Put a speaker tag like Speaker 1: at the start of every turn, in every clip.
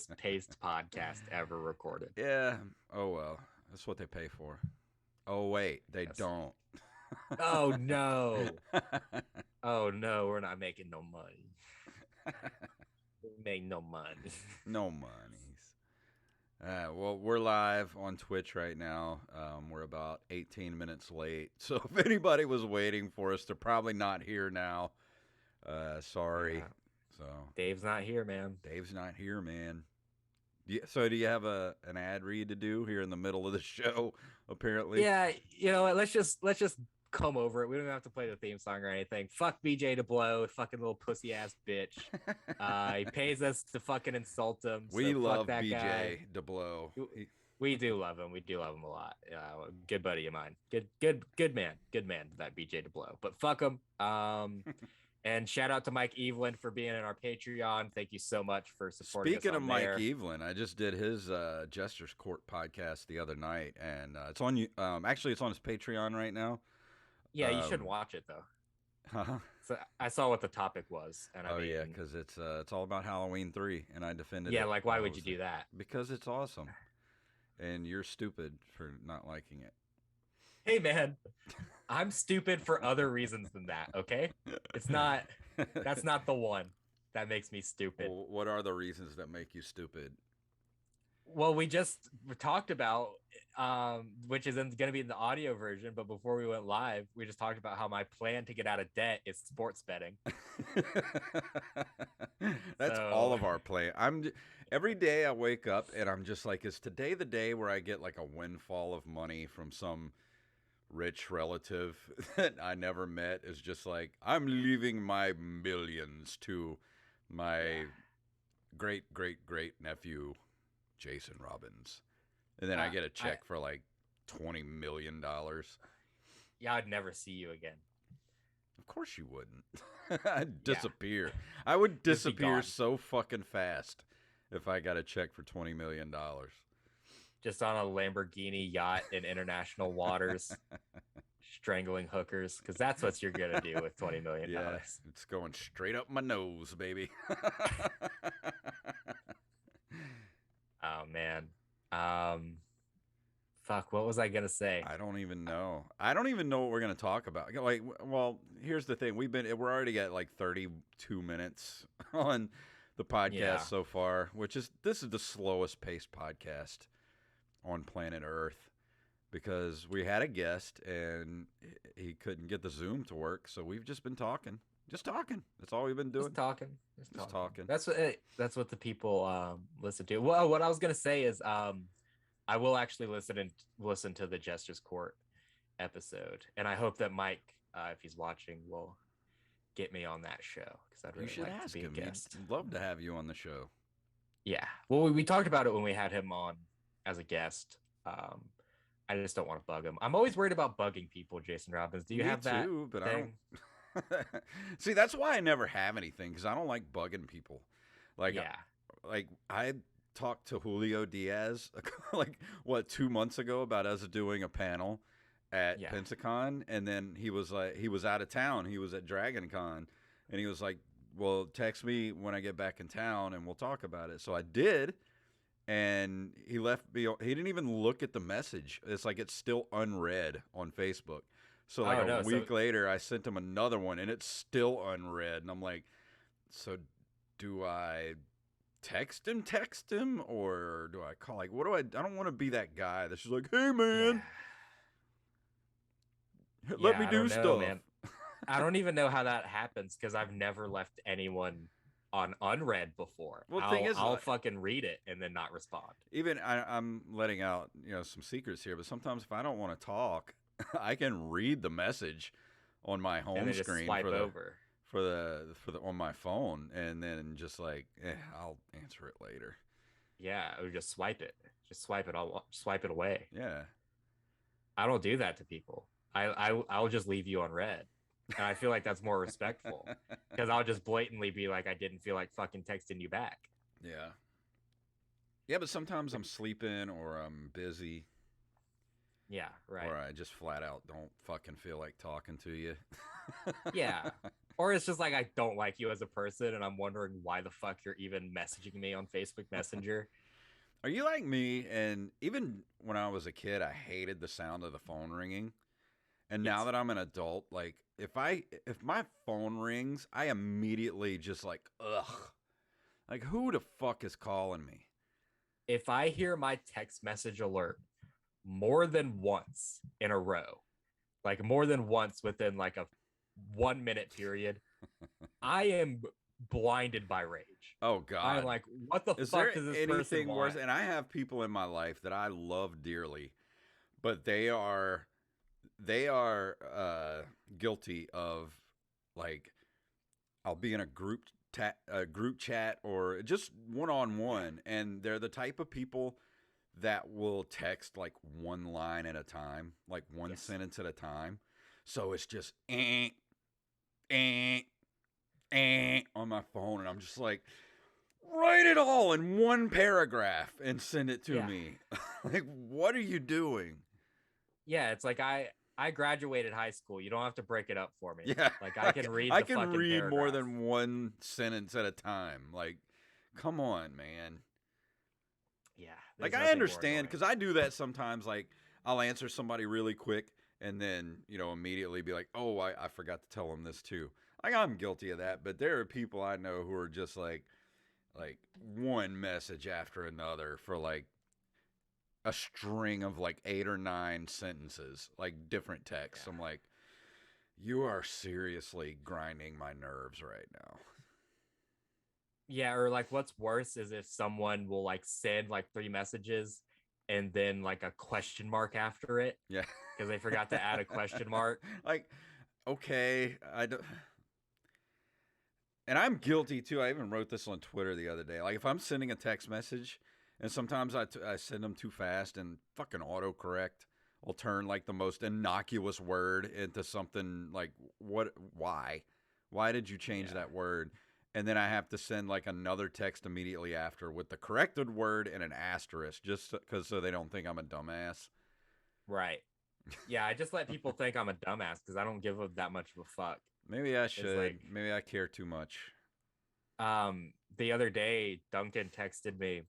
Speaker 1: most paced podcast ever recorded.
Speaker 2: Yeah. Oh well. That's what they pay for. Oh wait, they
Speaker 1: Yes.
Speaker 2: don't.
Speaker 1: Oh no. Oh no, we're not making no money. We make no money.
Speaker 2: No monies. Well, we're live on Twitch right now. We're about 18 minutes late. So if anybody was waiting for us, they're probably not here now. Sorry.
Speaker 1: Yeah.
Speaker 2: So
Speaker 1: Dave's not here, man.
Speaker 2: Dave's not here, man. So do you have an ad read to do here in the middle of the show? Apparently.
Speaker 1: Yeah, you know what? Let's just come over it. We don't even have to play the theme song or anything. Fuck BJ DeBlow, fucking little pussy ass bitch. He pays us to fucking insult him.
Speaker 2: We
Speaker 1: So fuck
Speaker 2: love
Speaker 1: that guy.
Speaker 2: BJ DeBlow.
Speaker 1: We do love him. We do love him a lot. Good buddy of mine. Good man. Good man. That BJ DeBlow. But fuck him. And shout out to Mike Evelyn for being in our Patreon. Thank you so much for supporting us
Speaker 2: Speaking of
Speaker 1: on
Speaker 2: Mike
Speaker 1: there.
Speaker 2: Evelyn, I just did his Jester's Court podcast the other night, and it's on you. Actually, it's on his Patreon right now.
Speaker 1: Yeah, you should watch it though.
Speaker 2: Huh?
Speaker 1: So I saw what the topic was, and
Speaker 2: Oh yeah, because it's all about Halloween 3, and I defended
Speaker 1: yeah,
Speaker 2: it.
Speaker 1: like why would you do that?
Speaker 2: Because it's awesome, and you're stupid for not liking it.
Speaker 1: Hey man, I'm stupid for other reasons than that. Okay, it's not. That's not the one that makes me stupid.
Speaker 2: Well, what are the reasons that make you stupid?
Speaker 1: Well, we just talked about, which is going to be in the audio version. But before we went live, we just talked about how my plan to get out of debt is sports betting.
Speaker 2: That's
Speaker 1: So
Speaker 2: all of our play. Every day I wake up and I'm just like, is today the day where I get like a windfall of money from some rich relative that I never met? Is just like, I'm leaving my millions to my great great great nephew Jason Robbins, and then I get a check for like $20 million.
Speaker 1: yeah, I'd never see you again.
Speaker 2: Of course you wouldn't. I'd
Speaker 1: Yeah,
Speaker 2: disappear. I would
Speaker 1: just be
Speaker 2: disappear
Speaker 1: gone,
Speaker 2: so fucking fast if I got a check for $20 million.
Speaker 1: just on a Lamborghini yacht in international waters, strangling hookers, because that's what you're gonna do with $20 million.
Speaker 2: Yeah, it's going straight up my nose, baby.
Speaker 1: Oh man. Fuck, what was I gonna say?
Speaker 2: I don't even know. I don't even know what we're gonna talk about. Like, well, here's the thing: we're already at like 32 minutes on the podcast
Speaker 1: Yeah.
Speaker 2: so far, this is the slowest paced podcast on planet Earth because we had a guest and he couldn't get the Zoom to work, so we've just been talking, just talking. That's all we've been
Speaker 1: Just
Speaker 2: doing,
Speaker 1: talking. Just
Speaker 2: just
Speaker 1: talking.
Speaker 2: talking.
Speaker 1: That's what the people listen to. Well, what I was gonna say is I will actually listen to the Jester's Court episode, and I hope that Mike, if he's watching, will get me on that show because I'd
Speaker 2: You
Speaker 1: really
Speaker 2: should
Speaker 1: like to
Speaker 2: ask
Speaker 1: be a
Speaker 2: him.
Speaker 1: guest.
Speaker 2: He'd love to have you on the show.
Speaker 1: Yeah. Well, we talked about it when we had him on as a guest. I just don't want to bug him. I'm always worried about bugging people, Jason Robbins. Do you
Speaker 2: Me
Speaker 1: have that
Speaker 2: too, but I don't.
Speaker 1: thing?
Speaker 2: See, that's why I never have anything because I don't like bugging people. Like,
Speaker 1: Yeah.
Speaker 2: like I talked to Julio Diaz like what 2 months ago about us doing a panel at
Speaker 1: Yeah.
Speaker 2: Pensacon, and then he was out of town. He was at Dragon Con, and he was like, "Well, text me when I get back in town, and we'll talk about it." So I did, and he left me. He didn't even look at the message. It's like it's still unread on Facebook. So like
Speaker 1: Oh
Speaker 2: a
Speaker 1: no. So
Speaker 2: week later, I sent him another one, and it's still unread. And I'm like, so do I text him, or do I call? Like, what do I? I don't want to be that guy that's just like, hey man,
Speaker 1: yeah.
Speaker 2: let
Speaker 1: Yeah,
Speaker 2: me
Speaker 1: I
Speaker 2: do
Speaker 1: don't know,
Speaker 2: stuff.
Speaker 1: man. I don't even know how that happens because I've never left anyone on unread before.
Speaker 2: Well, the thing
Speaker 1: I'll
Speaker 2: is,
Speaker 1: I'll fucking read it and then not respond.
Speaker 2: even I'm letting out some secrets here, but sometimes if I don't want to talk, I can read the message on my
Speaker 1: And
Speaker 2: home
Speaker 1: then just
Speaker 2: screen
Speaker 1: swipe over.
Speaker 2: for the on my phone, and then just like, I'll answer it later.
Speaker 1: Yeah, or just swipe it. Just swipe it away.
Speaker 2: Yeah.
Speaker 1: I don't do that to people. I'll just leave you on red. And I feel like that's more respectful because I'll just blatantly be like, I didn't feel like fucking texting you back.
Speaker 2: Yeah. Yeah, but sometimes I'm sleeping or I'm busy
Speaker 1: Yeah, right.
Speaker 2: or I just flat out don't fucking feel like talking to you.
Speaker 1: Yeah. Or it's just like I don't like you as a person and I'm wondering why the fuck you're even messaging me on Facebook Messenger.
Speaker 2: Are you like me? And even when I was a kid, I hated the sound of the phone ringing. And now
Speaker 1: Yes.
Speaker 2: that I'm an adult, like if my phone rings, I immediately just like ugh. Like who the fuck is calling me?
Speaker 1: If I hear my text message alert more than once in a row, like more than once within like a 1 minute period, I am blinded by rage.
Speaker 2: Oh
Speaker 1: I'm
Speaker 2: God.
Speaker 1: like, what the
Speaker 2: Is
Speaker 1: fuck
Speaker 2: there
Speaker 1: does this person
Speaker 2: anything worse?
Speaker 1: want?
Speaker 2: And I have people in my life that I love dearly, but they are guilty of like I'll be in a group chat or just one on
Speaker 1: Yeah.
Speaker 2: one, and they're the type of people that will text like one line at a time, like one
Speaker 1: Yes.
Speaker 2: sentence at a time. So it's just eh, on my phone, and I'm just like, write it all in one paragraph and send it to
Speaker 1: Yeah.
Speaker 2: me. Like, what are you doing?
Speaker 1: Yeah. It's like I graduated high school. You don't have to break it up for me.
Speaker 2: Yeah,
Speaker 1: Like I can read
Speaker 2: I
Speaker 1: the
Speaker 2: can
Speaker 1: fucking
Speaker 2: read more
Speaker 1: paragraph.
Speaker 2: than one sentence at a time. Like, come on, man.
Speaker 1: Yeah.
Speaker 2: Like,
Speaker 1: There's
Speaker 2: I
Speaker 1: nothing more
Speaker 2: understand
Speaker 1: annoying.
Speaker 2: because I do that sometimes. Like, I'll answer somebody really quick and then, immediately be like, oh, I forgot to tell them this too. Like, I'm guilty of that, but there are people I know who are just like one message after another for like a string of like 8 or 9 sentences, like different texts.
Speaker 1: Yeah.
Speaker 2: I'm like, you are seriously grinding my nerves right now.
Speaker 1: Yeah, or like what's worse is if someone will like send like three messages and then like a question mark after it
Speaker 2: Yeah.
Speaker 1: because they forgot to add a question mark.
Speaker 2: Like, okay, I don't. And I'm guilty too. I even wrote this on Twitter the other day. Like, if I'm sending a text message, and sometimes I send them too fast, and fucking autocorrect will turn like the most innocuous word into something like, what? Why? Why did you change
Speaker 1: Yeah.
Speaker 2: that word? And then I have to send like another text immediately after with the corrected word and an asterisk, just because so they don't think I'm a dumbass.
Speaker 1: Right. Yeah, I just let people think I'm a dumbass because I don't give a, that much of a fuck.
Speaker 2: Maybe I
Speaker 1: It's
Speaker 2: should.
Speaker 1: like
Speaker 2: Maybe I care too much.
Speaker 1: the other day Duncan texted me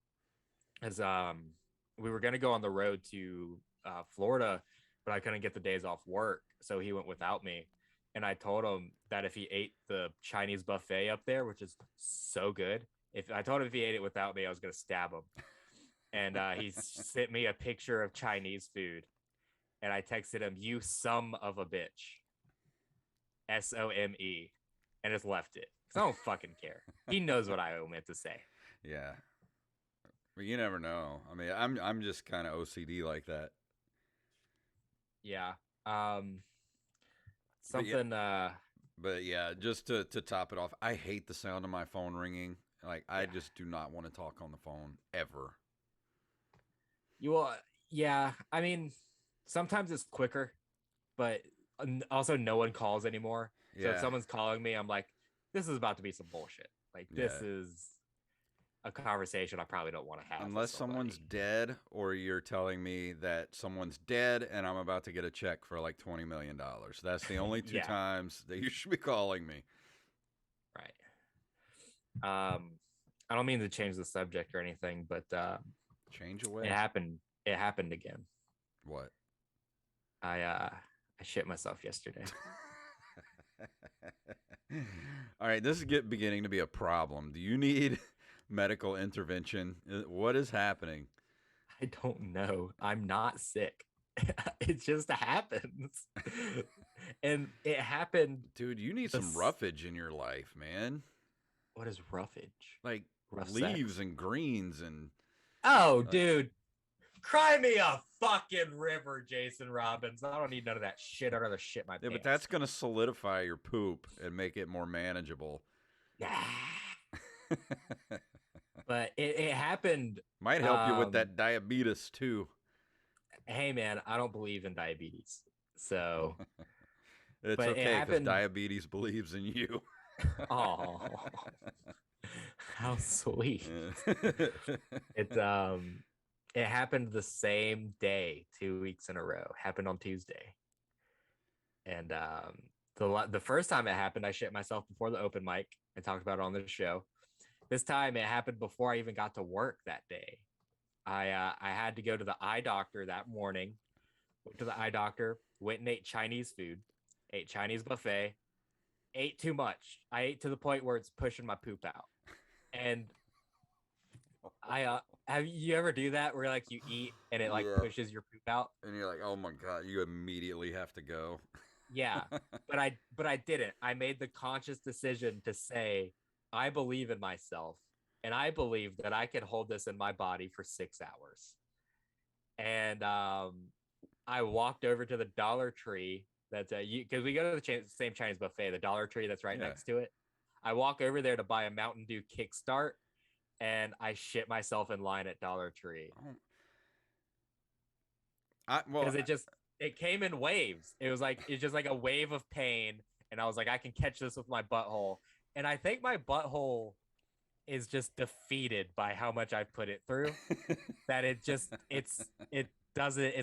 Speaker 1: as we were gonna go on the road to Florida, but I couldn't get the days off work, so he went without me. And I told him that if he ate the Chinese buffet up there, which is so good, if I told him if he ate it without me, I was gonna stab him. And he sent me a picture of Chinese food, and I texted him, "You some of a bitch," SOME, and just left it because I don't fucking care. He knows what I meant to say.
Speaker 2: Yeah. But you never know. I mean, I'm just kind of OCD like that.
Speaker 1: Yeah. Um,
Speaker 2: But yeah,
Speaker 1: something
Speaker 2: just to top it off, I hate the sound of my phone ringing. Like, I
Speaker 1: yeah,
Speaker 2: just do not want to talk on the phone ever.
Speaker 1: you will. Yeah, I mean, sometimes it's quicker, but also no one calls anymore. So if
Speaker 2: Yeah.
Speaker 1: someone's calling me, I'm like, this is about to be some bullshit. Like this
Speaker 2: Yeah.
Speaker 1: is a conversation I probably don't want to have with
Speaker 2: Unless someone's
Speaker 1: somebody.
Speaker 2: dead or you're telling me that someone's dead and I'm about to get a check for like $20 million. That's the only two
Speaker 1: Yeah,
Speaker 2: times that you should be calling me.
Speaker 1: right. I don't mean to change the subject or anything, but
Speaker 2: Change
Speaker 1: it
Speaker 2: away.
Speaker 1: happened. It happened again.
Speaker 2: What?
Speaker 1: I shit myself yesterday.
Speaker 2: All right, this is beginning to be a problem. Do you need medical intervention? What is happening?
Speaker 1: I don't know. I'm not sick. It just happens. And it happened
Speaker 2: Dude, you need some
Speaker 1: this
Speaker 2: roughage in your life, man.
Speaker 1: what is roughage?
Speaker 2: Like
Speaker 1: Rough
Speaker 2: leaves
Speaker 1: sex.
Speaker 2: and greens and
Speaker 1: Oh,
Speaker 2: like
Speaker 1: dude. Cry me a fucking river, Jason Robbins. I don't need none of that shit. I'd rather shit my
Speaker 2: yeah, but
Speaker 1: pants.
Speaker 2: that's going to solidify your poop and make it more manageable.
Speaker 1: But it happened.
Speaker 2: Might help you with
Speaker 1: Um,
Speaker 2: that diabetes too.
Speaker 1: hey man, I don't believe in diabetes. So,
Speaker 2: It's
Speaker 1: but it
Speaker 2: okay because
Speaker 1: happened.
Speaker 2: diabetes believes in you.
Speaker 1: Oh, how sweet. It it happened the same day, 2 weeks in a row. Happened on Tuesday. And The first time it happened, I shit myself before the open mic. I talked about it on the show. This time it happened before I even got to work that day. I had to go to the eye doctor that morning. Went to the eye doctor, went and ate Chinese food, ate Chinese buffet, ate too much. I ate to the point where it's pushing my poop out. And I have you ever do that where like you eat and it like
Speaker 2: Yeah.
Speaker 1: pushes your poop out?
Speaker 2: And you're like, oh my god, you immediately have to go.
Speaker 1: Yeah. But I didn't. I made the conscious decision to say I believe in myself and I believe that I can hold this in my body for 6 hours. And I walked over to the Dollar Tree that's because we go to the same Chinese buffet, the Dollar Tree that's right
Speaker 2: Yeah.
Speaker 1: next to it. I walk over there to buy a Mountain Dew Kickstart, and I shit myself in line at Dollar Tree because it came in waves. It was like it's just like a wave of pain, and I was like, I can catch this with my butthole, and I think my butthole is just defeated by how much I've put it through. That it's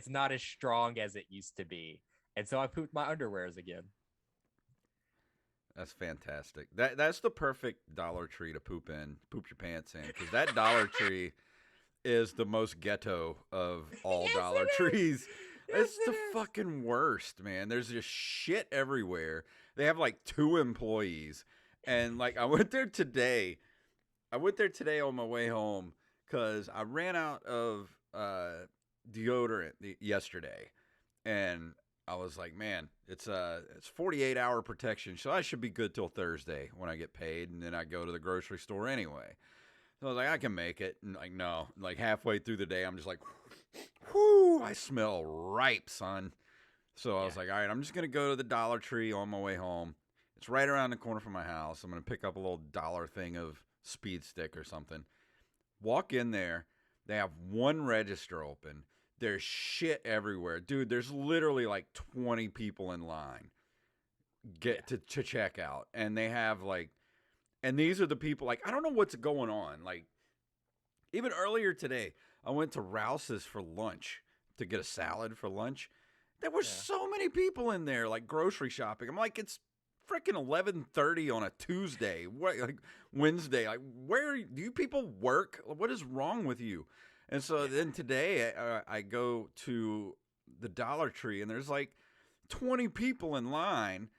Speaker 1: not as strong as it used to be, and so I pooped my underwears again.
Speaker 2: That's fantastic. That's the perfect Dollar Tree to poop your pants in, because that Dollar Tree is the most ghetto of all
Speaker 1: Yes,
Speaker 2: Dollar
Speaker 1: it is.
Speaker 2: Trees.
Speaker 1: Yes,
Speaker 2: It's the
Speaker 1: it is.
Speaker 2: fucking worst, man. There's just shit everywhere. They have like 2 employees, and like I went there today on my way home because I ran out of deodorant yesterday, and I was like, man, it's 48-hour protection, so I should be good till Thursday when I get paid, and then I go to the grocery store anyway. So I was like, I can make it, and like no, like halfway through the day, I'm just like, whoo, I smell ripe, son. So I was like, all right, I'm just gonna go to the Dollar Tree on my way home. It's right around the corner from my house. I'm gonna pick up a little dollar thing of Speed Stick or something. Walk in there. They have one register open. There's shit everywhere. Dude, there's literally like 20 people in line to check out. And they have like, and these are the people, like, I don't know what's going on. Like, even earlier today, I went to Rouse's for lunch to get a salad for lunch. There were so many people in there, like grocery shopping. I'm like, it's freaking 11:30 on a Tuesday, like Wednesday. Like, where do you people work? What is wrong with you? And so then today I go to the Dollar Tree and there's like 20 people in line.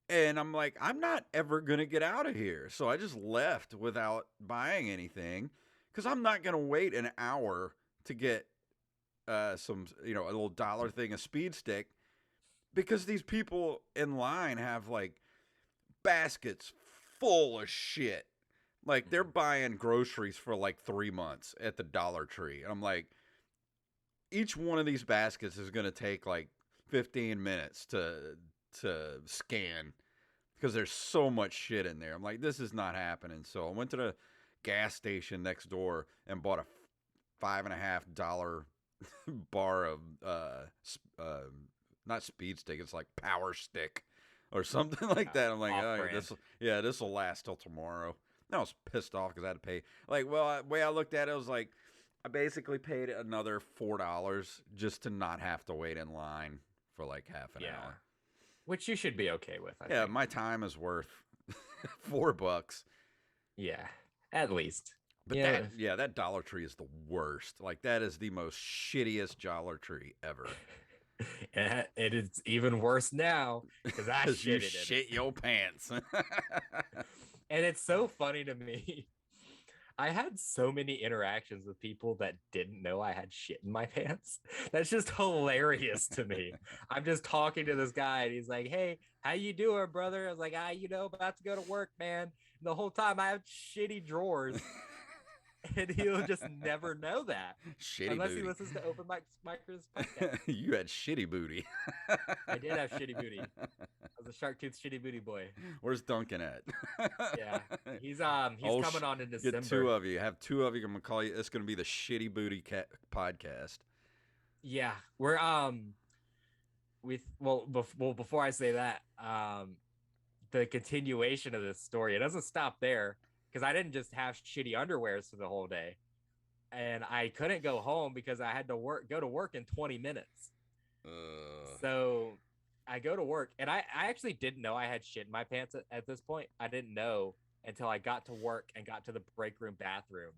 Speaker 2: And I'm like, I'm not ever going to get out of here. So I just left without buying anything because I'm not going to wait an hour to get some, a little dollar thing, a Speed Stick, because these people in line have like baskets full of shit. Like they're buying groceries for like 3 months at the Dollar Tree. And I'm like, each one of these baskets is going to take like 15 minutes to scan because there's so much shit in there. I'm like, this is not happening. So I went to the gas station next door and bought a $5.50 bar of not Speed Stick, it's like Power Stick or something like that. I'm like, oh, this will last till tomorrow. And I was pissed off because I had to pay. Like, well, the way I looked at it, I was like, I basically paid another $4 just to not have to wait in line for like half an hour.
Speaker 1: Which you should be okay with. I think.
Speaker 2: My time is worth $4.
Speaker 1: Yeah, at least.
Speaker 2: But that Dollar Tree is the worst. Like, that is the most shittiest Dollar Tree ever.
Speaker 1: It is even worse now because I
Speaker 2: shit your pants.
Speaker 1: And it's so funny to me. I had so many interactions with people that didn't know I had shit in my pants. That's just hilarious to me. I'm just talking to this guy and he's like, hey, how you doing, brother? I was like, about to go to work, man. And the whole time I have shitty drawers. And he'll just never know that. Unless
Speaker 2: booty.
Speaker 1: He listens to Open Micers podcast.
Speaker 2: You had shitty booty.
Speaker 1: I did have shitty booty. I was a shark tooth shitty booty boy.
Speaker 2: Where's Duncan at?
Speaker 1: Yeah. He's coming on in December.
Speaker 2: Get 2 of you. Have 2 of you. I'm gonna call you. It's gonna be the Shitty Booty podcast.
Speaker 1: Yeah. We're before I say that, the continuation of this story, it doesn't stop there. Because I didn't just have shitty underwears for the whole day. And I couldn't go home because I had to go to work in 20 minutes. So I go to work, and I actually didn't know I had shit in my pants at this point. I didn't know until I got to work and got to the break room bathroom.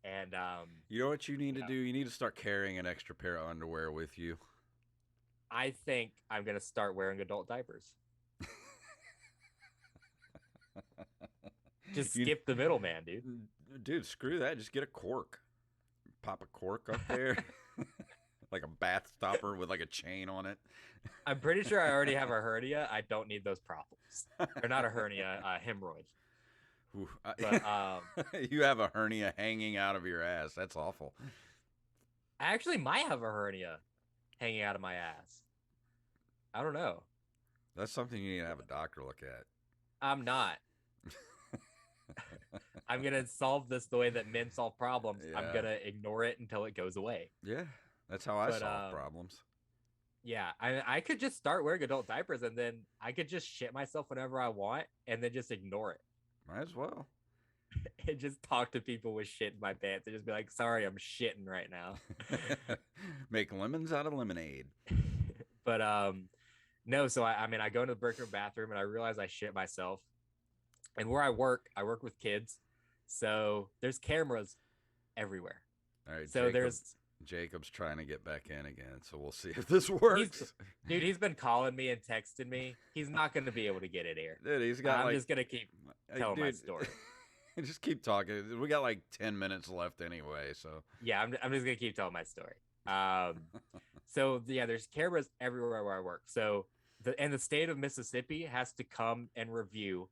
Speaker 1: And
Speaker 2: You know what you need to
Speaker 1: yeah,
Speaker 2: do? You need to start carrying an extra pair of underwear with you.
Speaker 1: I think I'm gonna start wearing adult diapers. Just
Speaker 2: You,
Speaker 1: skip the middleman, dude.
Speaker 2: dude, screw that. Just get a cork. Pop a cork up there. Like a bath stopper with like a chain on it.
Speaker 1: I'm pretty sure I already have a hernia. I don't need those problems. Or not a hernia, a hemorrhoid.
Speaker 2: Ooh,
Speaker 1: But
Speaker 2: you have a hernia hanging out of your ass. That's awful.
Speaker 1: I actually might have a hernia hanging out of my ass. I don't know.
Speaker 2: That's something you need to have a doctor look at.
Speaker 1: I'm not. I'm gonna solve this the way that men solve problems. I'm
Speaker 2: Yeah.
Speaker 1: gonna ignore it until it goes away.
Speaker 2: Yeah, that's how I
Speaker 1: But
Speaker 2: solve problems.
Speaker 1: yeah, I could just start wearing adult diapers and then I could just shit myself whenever I want and then just ignore it.
Speaker 2: Might as well.
Speaker 1: And just talk to people with shit in my pants and just be like, sorry, I'm shitting right now.
Speaker 2: Make lemons out of lemonade.
Speaker 1: But no, so I mean I go into the break room bathroom and I realize I shit myself. And where I work with kids. So there's cameras everywhere.
Speaker 2: All right,
Speaker 1: So
Speaker 2: Jacob's trying to get back in again, so we'll see if this works.
Speaker 1: Dude, he's been calling me and texting me. He's not going to be able to get in here.
Speaker 2: Dude, he's got
Speaker 1: I'm
Speaker 2: like.
Speaker 1: just going to keep telling my story.
Speaker 2: Just keep talking. We got like 10 minutes left anyway, so.
Speaker 1: Yeah, I'm just going to keep telling my story. So yeah, there's cameras everywhere where I work. So the state of Mississippi has to come and review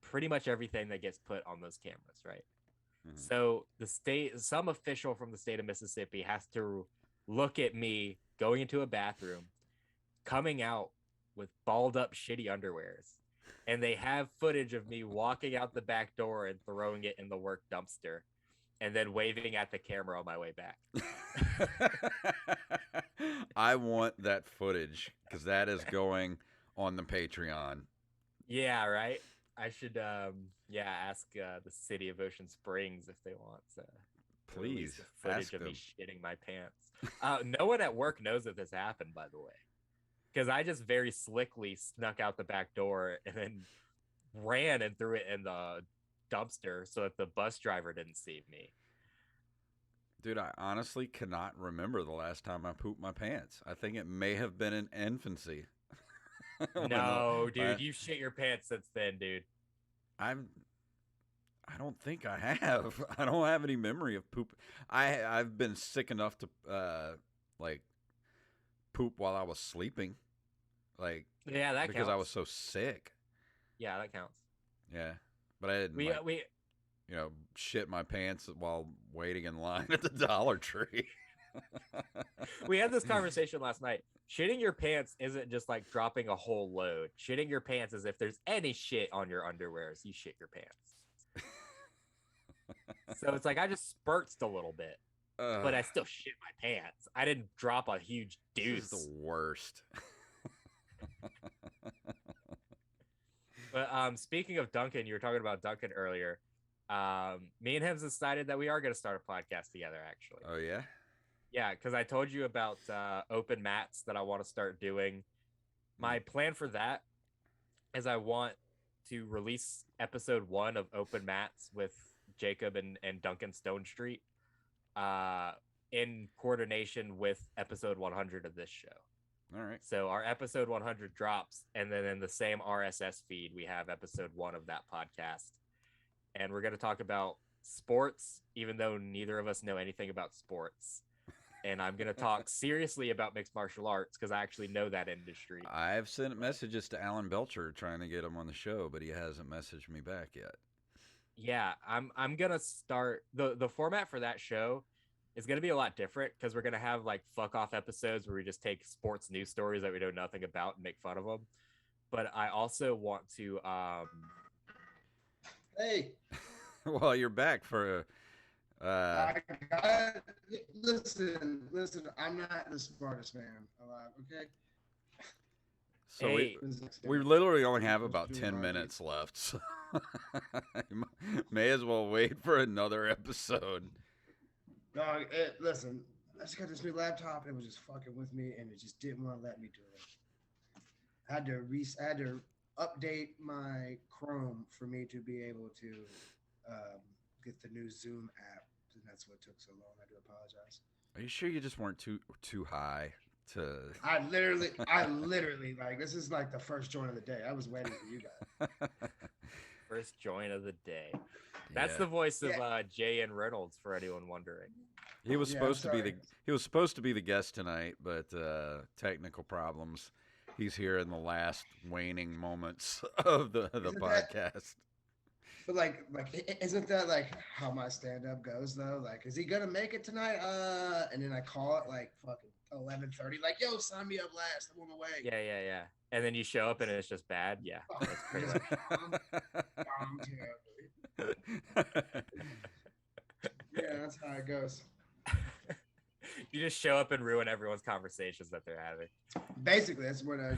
Speaker 1: pretty much everything that gets put on those cameras, right? Mm-hmm. So some official from the state of Mississippi has to look at me going into a bathroom, coming out with balled up shitty underwears, and they have footage of me walking out the back door and throwing it in the work dumpster, and then waving at the camera on my way back.
Speaker 2: I want that footage because that is going on the Patreon.
Speaker 1: Yeah, right. I should ask the city of Ocean Springs if they want
Speaker 2: please
Speaker 1: footage of me shitting my pants. No one at work knows that this happened, by the way, because I just very slickly snuck out the back door and then ran and threw it in the dumpster so that the bus driver didn't see me.
Speaker 2: Dude, I honestly cannot remember the last time I pooped my pants. I think it may have been in infancy.
Speaker 1: No, dude, you shit your pants since then, dude.
Speaker 2: I don't think I have. I don't have any memory of poop. I've been sick enough to like poop while I was sleeping. Like
Speaker 1: yeah, that
Speaker 2: because
Speaker 1: counts.
Speaker 2: I was so sick.
Speaker 1: Yeah, that counts.
Speaker 2: Yeah, but I didn't. We shit my pants while waiting in line at the Dollar Tree.
Speaker 1: We had this conversation last night. Shitting your pants isn't just like dropping a whole load. Shitting your pants is if there's any shit on your underwears, you shit your pants. So it's like I just spurtsed a little bit, but I still shit my pants. I didn't drop a huge deuce.
Speaker 2: This is the worst.
Speaker 1: But speaking of Duncan, you were talking about Duncan earlier. Me and him decided that we are going to start a podcast together, actually.
Speaker 2: Oh, yeah?
Speaker 1: Yeah, because I told you about open mats that I want to start doing. My plan for that is I want to release episode 1 of Open Mats with Jacob and Duncan Stone Street in coordination with episode 100 of this show.
Speaker 2: All right.
Speaker 1: So our episode 100 drops, and then in the same RSS feed, we have episode 1 of that podcast. And we're going to talk about sports, even though neither of us know anything about sports. And I'm going to talk seriously about mixed martial arts because I actually know that industry.
Speaker 2: I've sent messages to Alan Belcher trying to get him on the show, but he hasn't messaged me back yet.
Speaker 1: Yeah, I'm going to start the format for that show is going to be a lot different because we're going to have like fuck off episodes where we just take sports news stories that we know nothing about and make fun of them. But I also want to
Speaker 3: Hey.
Speaker 2: Well, you're back for
Speaker 3: listen, I'm not the smartest man alive, okay?
Speaker 2: So
Speaker 1: hey,
Speaker 2: we literally only have about 10 minutes left, so may as well wait for another episode.
Speaker 3: Dog, listen, I just got this new laptop and it was just fucking with me and it just didn't want to let me do it. I had to update my Chrome for me to be able to get the new Zoom app, and that's what took so long. I do apologize.
Speaker 2: Are you sure you just weren't too high to?
Speaker 3: I literally like this is like the first joint of the day. I was waiting for you guys.
Speaker 1: First joint of the day. That's
Speaker 2: Yeah.
Speaker 1: the voice of Jay and Reynolds for anyone wondering.
Speaker 2: He was
Speaker 3: Yeah,
Speaker 2: supposed to be
Speaker 3: sorry.
Speaker 2: he was supposed to be the guest tonight, but technical problems. He's here in the last waning moments of the
Speaker 3: Isn't that-
Speaker 2: podcast.
Speaker 3: But isn't that like how my stand up goes though? Like, is he gonna make it tonight? And then I call it like fucking 11:30. Like, yo, sign me up last. I'm on my way.
Speaker 1: Yeah. And then you show up and it's just bad. Yeah,
Speaker 3: Oh,
Speaker 1: that's pretty
Speaker 3: just
Speaker 1: much.
Speaker 3: bomb terribly. Yeah, that's how it goes.
Speaker 1: You just show up and ruin everyone's conversations that they're having.
Speaker 3: Basically, that's what I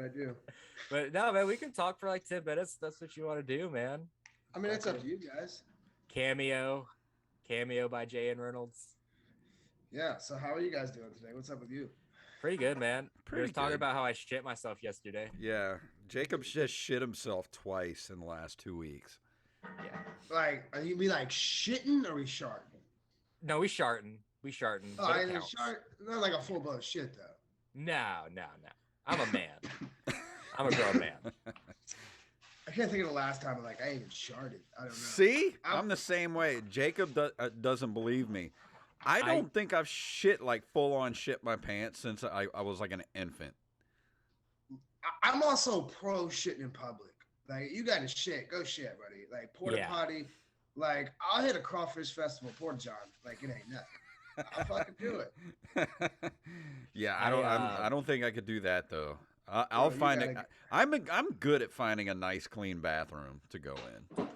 Speaker 3: do.
Speaker 1: But no, man, we can talk for like 10 minutes. That's what you want to do, man.
Speaker 3: I mean, it's up to you guys.
Speaker 1: Cameo by Jay and Reynolds.
Speaker 3: Yeah. So how are you guys doing today? What's up with you?
Speaker 1: Pretty good, man. We
Speaker 2: Pretty
Speaker 1: were talking
Speaker 2: good.
Speaker 1: about how I shit myself yesterday.
Speaker 2: Yeah, Jacob just shit himself twice in the last 2 weeks.
Speaker 1: Yeah.
Speaker 3: Like, are you be like shitting or we sharting?
Speaker 1: No, we sharting.
Speaker 3: Oh,
Speaker 1: but
Speaker 3: I
Speaker 1: it
Speaker 3: didn't
Speaker 1: counts.
Speaker 3: shart. Not like a full blown shit though.
Speaker 1: No. I'm a man. I'm a grown man.
Speaker 3: I can't think of the last time I even sharted. I don't know.
Speaker 2: See, I'm the same way. Jacob doesn't believe me. I don't think I've shit like full on shit my pants since I was like an infant.
Speaker 3: I'm also pro shitting in public. Like, you got to shit, go shit, buddy. Like, porta
Speaker 1: Yeah.
Speaker 3: potty. Like, I'll hit a crawfish festival porta john. Like, it ain't nothing. I'll fucking do it.
Speaker 2: Yeah,
Speaker 1: I
Speaker 2: I don't think I could do that though. I'll
Speaker 3: you
Speaker 2: find it.
Speaker 3: gotta-
Speaker 2: I'm good at finding a nice clean bathroom to go in.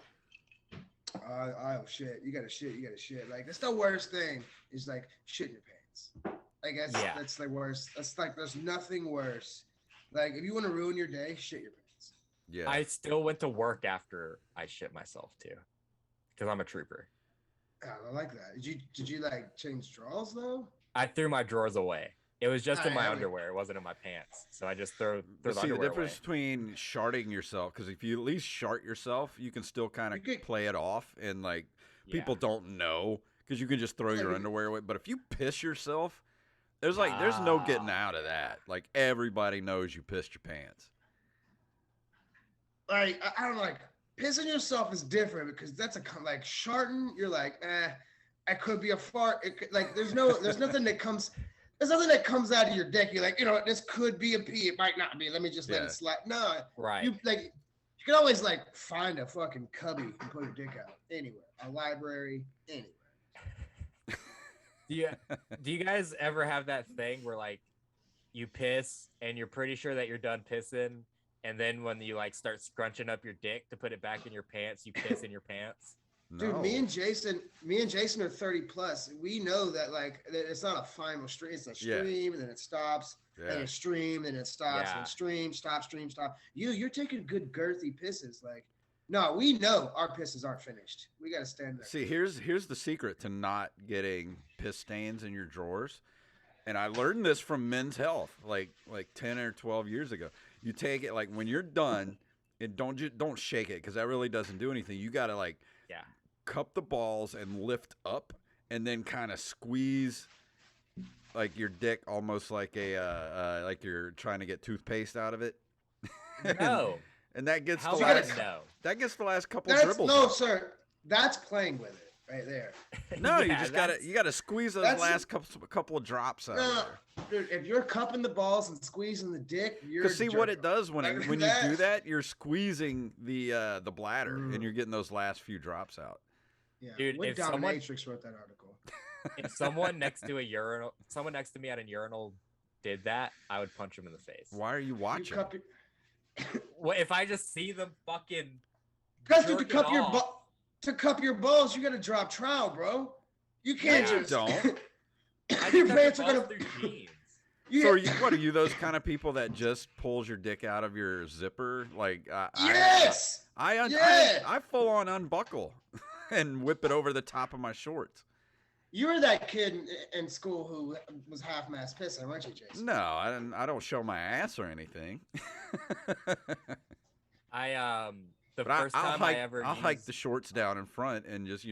Speaker 3: Oh shit! You gotta shit. Like, that's the worst thing. Is like shit in your pants. Like that's the worst. That's like there's nothing worse. Like, if you want to ruin your day, shit your pants.
Speaker 2: Yeah.
Speaker 1: I still went to work after I shit myself too, because I'm a trooper.
Speaker 3: I like that. Did you like change drawers though?
Speaker 1: I threw my drawers away. It was just in
Speaker 3: I
Speaker 1: my
Speaker 3: mean-
Speaker 1: underwear. It wasn't in my pants. So I just threw
Speaker 2: But
Speaker 1: the
Speaker 2: see the
Speaker 1: underwear
Speaker 2: difference
Speaker 1: away.
Speaker 2: between sharting yourself, because if you at least shart yourself, you can still kind
Speaker 3: You
Speaker 2: of
Speaker 3: could-
Speaker 2: play it off, and like
Speaker 1: Yeah.
Speaker 2: people don't know because you can just throw
Speaker 3: Like,
Speaker 2: your
Speaker 3: if-
Speaker 2: underwear away. But if you piss yourself, there's no getting out of that. Like, everybody knows you pissed your pants.
Speaker 3: Like, I don't know, like, pissing yourself is different because that's like sharting. You're like, I could be a fart. There's nothing that comes. There's nothing that comes out of your dick. You're like, this could be a pee. It might not be. Let me just let
Speaker 2: Yeah.
Speaker 3: it slide. No,
Speaker 1: Right.
Speaker 3: you can always like find a fucking cubby and put your dick out anywhere. A library, anywhere.
Speaker 1: Do you guys ever have that thing where like you piss and you're pretty sure that you're done pissing, and then when you like start scrunching up your dick to put it back in your pants, you piss in your pants?
Speaker 3: Dude,
Speaker 2: No.
Speaker 3: me and Jason are 30 plus. We know that like that it's not a final stream. It's a
Speaker 2: Yeah.
Speaker 3: stream and then it stops.
Speaker 2: Yeah.
Speaker 3: And a stream, and it stops,
Speaker 1: Yeah.
Speaker 3: and stream, stop. You're taking good girthy pisses. Like, no, we know our pisses aren't finished. We gotta stand there.
Speaker 2: See, here's the secret to not getting piss stains in your drawers. And I learned this from Men's Health like 10 or 12 years ago. You take it like when you're done, and don't shake it because that really doesn't do anything. You got to like
Speaker 1: Yeah.
Speaker 2: cup the balls and lift up and then kind of squeeze like your dick almost like like you're trying to get toothpaste out of it.
Speaker 1: No.
Speaker 2: And that gets
Speaker 1: How
Speaker 2: the
Speaker 1: about
Speaker 2: last
Speaker 1: no?
Speaker 2: that gets the last couple
Speaker 3: That's
Speaker 2: dribbles.
Speaker 3: no,
Speaker 2: out.
Speaker 3: sir. That's playing with it right there.
Speaker 2: No, you
Speaker 1: Yeah,
Speaker 2: just
Speaker 1: that's-
Speaker 2: gotta squeeze those
Speaker 3: that's-
Speaker 2: last couple of drops out
Speaker 3: No,
Speaker 2: of there.
Speaker 3: dude, if you're cupping the balls and squeezing the dick, you're.
Speaker 2: Because see what it
Speaker 3: jerking.
Speaker 2: does when
Speaker 3: Like
Speaker 2: when you
Speaker 3: that.
Speaker 2: do that, you're squeezing the bladder and you're getting those last few drops out.
Speaker 3: Yeah.
Speaker 1: Dude,
Speaker 3: What
Speaker 1: if someone-
Speaker 3: dominatrix wrote that article?
Speaker 1: If someone next to me at a urinal did that, I would punch him in the face.
Speaker 2: Why are you
Speaker 3: You
Speaker 2: watching?
Speaker 3: cup your.
Speaker 1: What if I just see them fucking?
Speaker 3: Because to
Speaker 1: jerking
Speaker 3: cup your
Speaker 1: off?
Speaker 3: to cup your balls, you gotta drop trowel, bro. You can't
Speaker 2: you
Speaker 3: just.
Speaker 2: don't.
Speaker 1: I
Speaker 3: your
Speaker 1: just
Speaker 3: pants are
Speaker 1: balls
Speaker 3: gonna.
Speaker 1: through jeans.
Speaker 2: So are you, what are you those kind of people that just pulls your dick out of your zipper? Like
Speaker 3: Yes.
Speaker 2: I
Speaker 3: Yeah.
Speaker 2: full on unbuckle and whip it over the top of my shorts.
Speaker 3: You were that kid in school who was half-mast pissing, weren't you, Jason?
Speaker 2: No, I don't show my ass or anything.
Speaker 1: The
Speaker 2: But I,
Speaker 1: first
Speaker 2: I'll
Speaker 1: time
Speaker 2: hike.
Speaker 1: I ever
Speaker 2: I'll hike
Speaker 1: used,
Speaker 2: the shorts down in front and just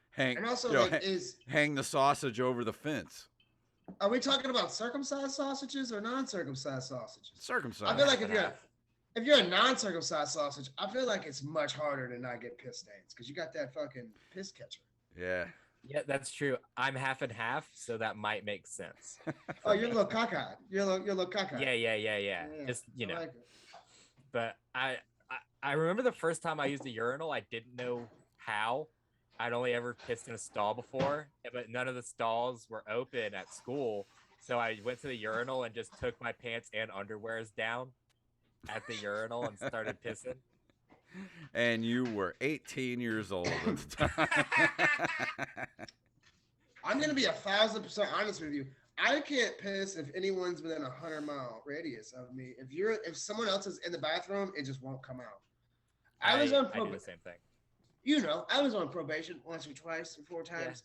Speaker 2: hang.
Speaker 3: And also,
Speaker 2: you know,
Speaker 3: like,
Speaker 2: hang the sausage over the fence.
Speaker 3: are we talking about circumcised sausages or non-circumcised sausages?
Speaker 2: Circumcised.
Speaker 3: I feel like
Speaker 1: half
Speaker 3: if
Speaker 1: and
Speaker 3: you're
Speaker 1: half.
Speaker 3: if you're a non-circumcised sausage, I feel like it's much harder to not get piss stains because you got that fucking piss catcher.
Speaker 2: Yeah.
Speaker 1: Yeah, that's true. I'm half and half, so that might make sense.
Speaker 3: Oh, you're a little cockeyed. You're a little cockeyed.
Speaker 1: Yeah. Just
Speaker 3: I like it.
Speaker 1: but I remember the first time I used a urinal, I didn't know how. I'd only ever pissed in a stall before, but none of the stalls were open at school. So I went to the urinal and just took my pants and underwears down at the urinal and started pissing.
Speaker 2: And you were 18 years old at the time.
Speaker 3: I'm gonna be 1,000% honest with you. I can't piss if anyone's within 100-mile radius of me. If someone else is in the bathroom, it just won't come out. I was on
Speaker 1: I do the same thing.
Speaker 3: I was on probation once or twice or 4 times.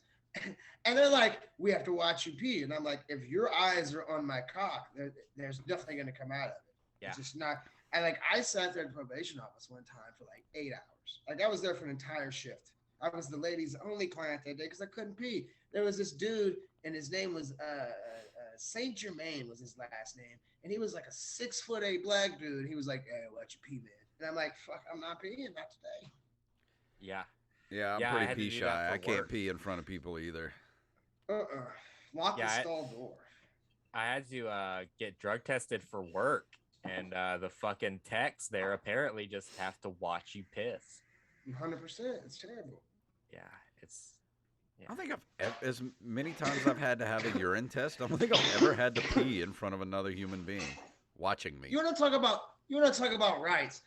Speaker 3: And they're like, we have to watch you pee. And I'm like, if your eyes are on my cock, there's nothing going to come out of it.
Speaker 1: Yeah.
Speaker 3: It's just not. And like, I sat there in the probation office one time for like 8 hours. Like, I was there for an entire shift. I was the ladies' only client that day because I couldn't pee. There was this dude, and his name was Saint Germain was his last name. And he was like a 6'8" black dude. He was like, hey, watch you pee, man. And I'm like, fuck, I'm not peeing, not today.
Speaker 1: Yeah.
Speaker 2: Yeah,
Speaker 1: Yeah, I
Speaker 2: I'm
Speaker 1: had
Speaker 2: pretty
Speaker 1: to
Speaker 2: pee
Speaker 1: do that
Speaker 2: shy.
Speaker 1: for
Speaker 2: I can't
Speaker 1: work.
Speaker 2: pee in front of people either.
Speaker 3: Lock the
Speaker 1: Yeah,
Speaker 3: stall door.
Speaker 1: I had to get drug tested for work, and the fucking techs there apparently just have to watch you piss.
Speaker 3: 100%. It's terrible.
Speaker 1: Yeah, it's.
Speaker 2: I don't think as many times I've had to have a urine test, I don't think I've ever had to pee in front of another human being watching me.
Speaker 3: You want to talk about rights?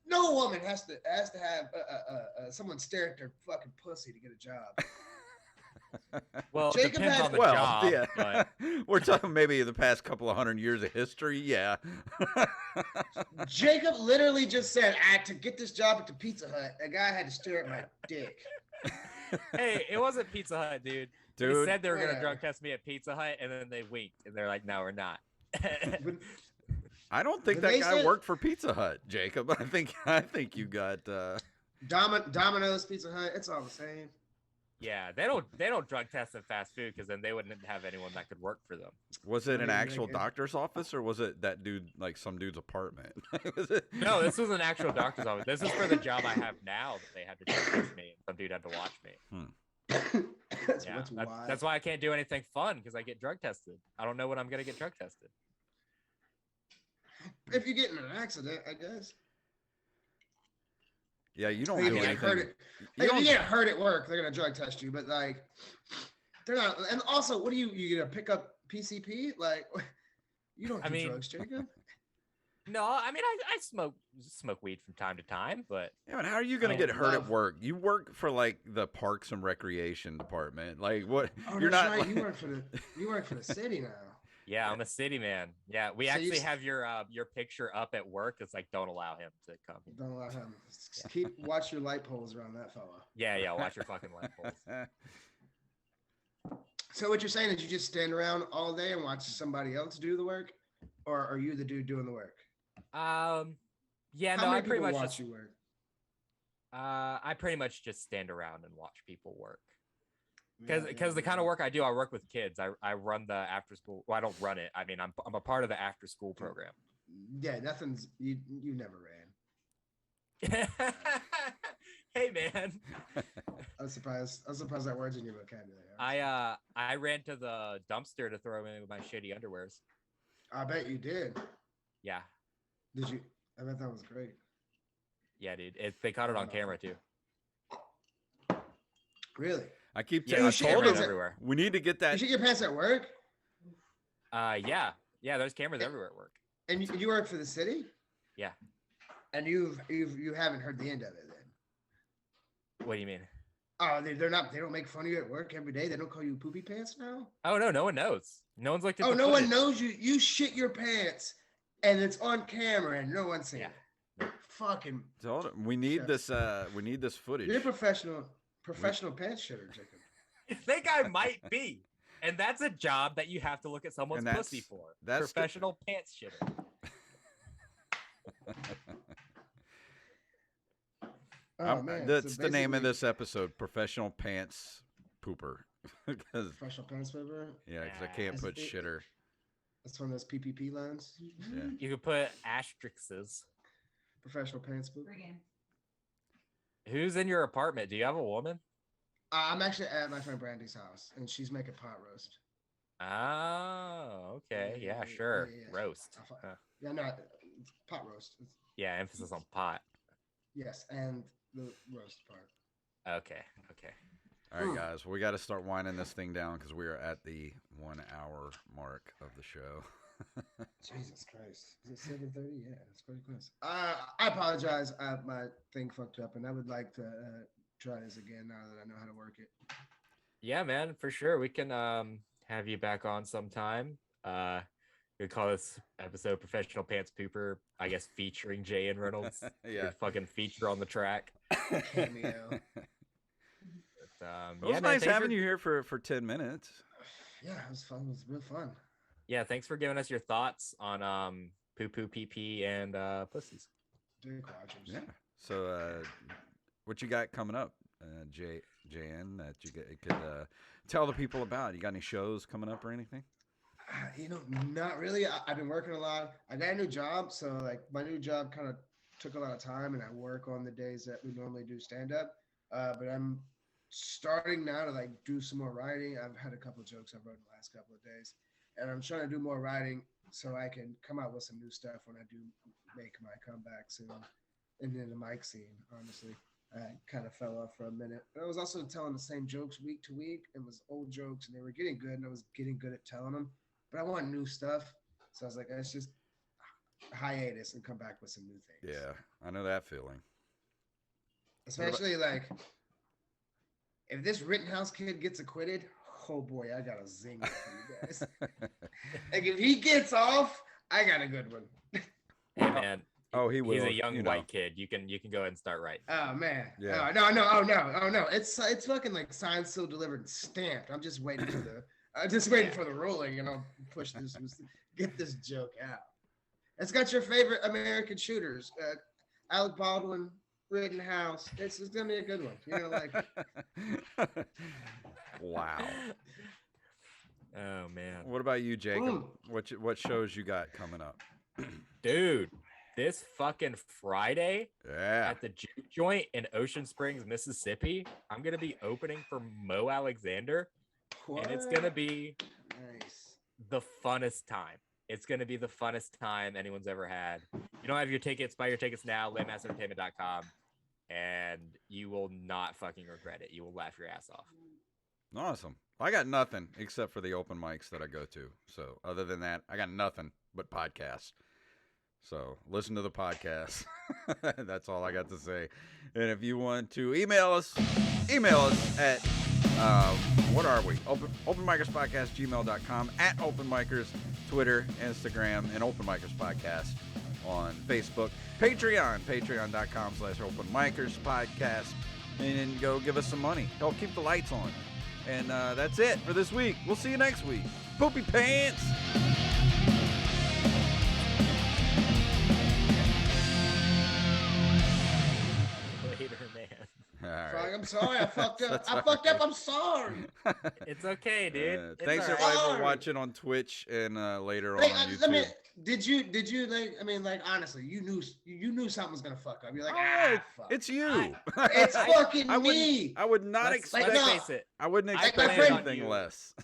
Speaker 3: No woman has to have someone stare at their fucking pussy to get a job.
Speaker 1: Well, it
Speaker 3: Jacob
Speaker 1: depends
Speaker 3: had-
Speaker 1: on the
Speaker 2: Well,
Speaker 1: job.
Speaker 2: yeah.
Speaker 1: But
Speaker 2: We're talking maybe the past couple of 100 years of history. Yeah.
Speaker 3: Jacob literally just said, to get this job at the Pizza Hut, a guy had to stare at my dick.
Speaker 1: hey, it wasn't Pizza Hut, dude. They
Speaker 2: Dude,
Speaker 1: said they were gonna
Speaker 3: Yeah.
Speaker 1: drug test me at Pizza Hut, and then they winked, and they're like, "No, we're not."
Speaker 3: When-
Speaker 2: I don't think
Speaker 3: Did
Speaker 2: that
Speaker 3: they
Speaker 2: guy
Speaker 3: say-
Speaker 2: worked for Pizza Hut, Jacob. I think you got
Speaker 3: Domino's, Pizza Hut, it's all the same.
Speaker 1: Yeah, they don't drug test in fast food because then they wouldn't have anyone that could work for them.
Speaker 2: was it an
Speaker 3: Maybe
Speaker 2: actual
Speaker 3: they could-
Speaker 2: doctor's office or was it that dude like some dude's apartment? Was it-
Speaker 1: No, this was an actual doctor's office. This is for the job I have now that they had to drug test me. Some dude had to watch me.
Speaker 3: That's
Speaker 1: Yeah,
Speaker 3: what's wild.
Speaker 1: that's why I can't do anything fun because I get drug tested. I don't know when I'm gonna get drug tested.
Speaker 3: If you get in an accident, I guess.
Speaker 2: Yeah, you don't
Speaker 3: If
Speaker 2: do
Speaker 3: you get hurt
Speaker 2: anything.
Speaker 3: at,
Speaker 2: You
Speaker 3: if
Speaker 2: don't-
Speaker 3: you get hurt at work, they're gonna drug test you. But like, they're not. And also, what do you gonna pick up PCP? Like, you don't
Speaker 1: I
Speaker 3: do
Speaker 1: mean-
Speaker 3: drugs, Jacob.
Speaker 1: No, I mean I smoke weed from time to time, but
Speaker 2: Yeah, but how are you gonna
Speaker 1: Oh,
Speaker 2: get hurt at
Speaker 3: love-
Speaker 2: work? You work for like the Parks and Recreation Department. Like what?
Speaker 3: Oh,
Speaker 2: You're
Speaker 3: that's
Speaker 2: not.
Speaker 3: right.
Speaker 2: like-
Speaker 3: You work for the city now.
Speaker 1: yeah, I'm a city man. Yeah, we
Speaker 3: So you
Speaker 1: actually
Speaker 3: s-
Speaker 1: have your picture up at work. It's like don't allow him to come.
Speaker 3: Don't allow him. Watch your light poles around that fella.
Speaker 1: Yeah, watch your fucking light poles.
Speaker 3: So what you're saying is you just stand around all day and watch somebody else do the work, or are you the dude doing the work?
Speaker 1: Yeah,
Speaker 3: How
Speaker 1: no,
Speaker 3: many
Speaker 1: I pretty
Speaker 3: people
Speaker 1: much
Speaker 3: watch
Speaker 1: just,
Speaker 3: you work?
Speaker 1: I pretty much just stand around and watch people work. Because the kind of work I do, I work with kids. I run the after school. Well, I don't run it. I mean, I'm a part of the after school program.
Speaker 3: Yeah, nothing's you never ran.
Speaker 1: Hey man,
Speaker 3: I was surprised that word's in your vocabulary.
Speaker 1: I ran to the dumpster to throw in my shitty underwears.
Speaker 3: I bet you did.
Speaker 1: Yeah,
Speaker 3: Did you? I bet that was great.
Speaker 1: yeah, dude. They caught it on camera too.
Speaker 3: Really?
Speaker 2: I keep.
Speaker 1: Yeah,
Speaker 2: I
Speaker 3: you
Speaker 1: there's
Speaker 3: should
Speaker 2: told
Speaker 1: cameras
Speaker 2: him
Speaker 1: everywhere.
Speaker 2: we need to get
Speaker 3: You
Speaker 2: that.
Speaker 3: shit your pants at work,
Speaker 1: Yeah. There's cameras everywhere at work.
Speaker 3: and you work for the city,
Speaker 1: Yeah.
Speaker 3: and you haven't heard the end of it then.
Speaker 1: What do you mean?
Speaker 3: Oh, they're not. They don't make fun of you at work every day. They don't call you poopy pants now.
Speaker 1: Oh no one knows. No one's looked at.
Speaker 3: Oh,
Speaker 1: the
Speaker 3: no one
Speaker 1: footage.
Speaker 3: knows you. You shit your pants, and it's on camera, and no one's seen
Speaker 1: Yeah.
Speaker 3: it. Fucking,
Speaker 2: Told him we need
Speaker 3: Shit.
Speaker 2: this. We need this footage.
Speaker 3: you're a professional pants shitter, Jacob.
Speaker 1: I think I might be. And that's a job that you have to look at someone's
Speaker 2: And
Speaker 1: pussy for.
Speaker 2: that's the-
Speaker 1: Professional pants shitter.
Speaker 3: Oh man,
Speaker 2: That's
Speaker 3: so
Speaker 2: the name of
Speaker 3: basically-
Speaker 2: this episode, Professional Pants Pooper. 'Cause-
Speaker 3: Professional pants paper.
Speaker 2: yeah, because I can't
Speaker 3: Is
Speaker 2: put
Speaker 3: it-
Speaker 2: shitter.
Speaker 3: That's one of those PPP lines.
Speaker 2: Yeah.
Speaker 1: You could put asterisks.
Speaker 3: Professional pants paper.
Speaker 1: Who's in your apartment? Do you have a woman?
Speaker 3: I'm actually at my friend Brandy's house, and she's making pot roast.
Speaker 1: Oh, okay. Yeah,
Speaker 3: Yeah,
Speaker 1: sure.
Speaker 3: yeah.
Speaker 1: Roast.
Speaker 3: I thought-
Speaker 1: Huh.
Speaker 3: Yeah, no, it's pot roast.
Speaker 1: Yeah, emphasis on pot.
Speaker 3: Yes, and the roast part.
Speaker 1: Okay.
Speaker 2: All right,
Speaker 3: Mm.
Speaker 2: guys. Well, we got to start winding this thing down because we are at the 1 hour mark of the show.
Speaker 3: Jesus Christ. Is it 7:30? Yeah, it's pretty close. I apologize. My thing fucked up, and I would like to try this again now that I know how to work it.
Speaker 1: Yeah, man, for sure. We can have you back on sometime. We call this episode Professional Pants Pooper, I guess featuring Jay and Reynolds.
Speaker 2: Yeah.
Speaker 1: Your fucking feature on the track.
Speaker 3: Cameo.
Speaker 1: But,
Speaker 2: It was
Speaker 1: man,
Speaker 2: nice
Speaker 1: thanks
Speaker 2: having
Speaker 1: for-
Speaker 2: you here for 10 minutes.
Speaker 3: Yeah, it was fun. It was real fun.
Speaker 1: Yeah, thanks for giving us your thoughts on poo poo pee pee and pussies.
Speaker 3: Dick watchers.
Speaker 2: Yeah. So, what you got coming up, JN, that you could tell the people about? You got any shows coming up or anything?
Speaker 3: You know, not really. I've been working a lot. I got a new job, so like my new job kind of took a lot of time, and I work on the days that we normally do stand up. But I'm starting now to like do some more writing. I've had a couple of jokes I've wrote in the last couple of days, and I'm trying to do more writing so I can come out with some new stuff when I do make my comeback soon. And then the mic scene, honestly, I kind of fell off for a minute. But I was also telling the same jokes week to week, and was old jokes, and they were getting good, and I was getting good at telling them. But I want new stuff, so I was like, let's just hiatus and come back with some new things.
Speaker 2: Yeah, I know that feeling.
Speaker 3: Especially like if this Rittenhouse kid gets acquitted, oh boy, I got a zinger for you guys. Like if he gets off, I got a good one.
Speaker 1: Hey man,
Speaker 2: Oh, he will.
Speaker 1: he's a young
Speaker 2: you know.
Speaker 1: white kid. You can go ahead and start writing.
Speaker 3: Oh man.
Speaker 2: Yeah.
Speaker 3: Oh no. It's fucking like signed, sealed, delivered, and stamped. I'm just waiting for the ruling, and I'll push this, get this joke out. It's got your favorite American shooters, Alec Baldwin, Rittenhouse. It's gonna be a good one. You know, like
Speaker 2: Wow.
Speaker 1: Oh man.
Speaker 2: What about you, Jacob?
Speaker 3: Mm.
Speaker 2: What shows you got coming up?
Speaker 1: Dude, this fucking Friday
Speaker 2: Yeah.
Speaker 1: at the Juke Joint in Ocean Springs, Mississippi, I'm gonna be opening for Mo Alexander, and it's gonna be
Speaker 3: nice.
Speaker 1: the funnest time. It's gonna be the funnest time anyone's ever had. You don't have your tickets, buy your tickets now, lameassentertainment.com, and you will not fucking regret it. You will laugh your ass off.
Speaker 2: Awesome. I got nothing except for the open mics that I go to. So other than that, I got nothing but podcasts. So listen to the podcast. That's all I got to say. And if you want to email us at what are we? Openmikerspodcast@gmail.com, at openmikers, Twitter, Instagram, and Open Micers Podcast on Facebook, patreon.com/openmikers podcast, and then go give us some money. Help keep the lights on. And that's it for this week. We'll see you next week. Poopy pants.
Speaker 1: Later, man.
Speaker 2: All right.
Speaker 3: Fuck, I'm sorry. I fucked up.
Speaker 2: That's
Speaker 3: I
Speaker 2: all
Speaker 3: fucked up.
Speaker 2: right.
Speaker 3: I'm sorry.
Speaker 1: It's okay, dude. It's
Speaker 2: Thanks
Speaker 1: all right.
Speaker 2: everybody for
Speaker 3: Sorry.
Speaker 2: watching on Twitch and later on
Speaker 3: Like,
Speaker 2: YouTube.
Speaker 3: I mean, did you like? I mean, like honestly, you knew something was gonna fuck up. You're like,
Speaker 2: Oh,
Speaker 3: fuck.
Speaker 2: it's you.
Speaker 3: It's fucking
Speaker 2: I
Speaker 3: me.
Speaker 2: would not
Speaker 1: Let's
Speaker 2: expect.
Speaker 3: no.
Speaker 1: face it.
Speaker 2: I wouldn't
Speaker 1: I
Speaker 2: expect
Speaker 3: planned on
Speaker 2: anything
Speaker 1: you.
Speaker 2: less.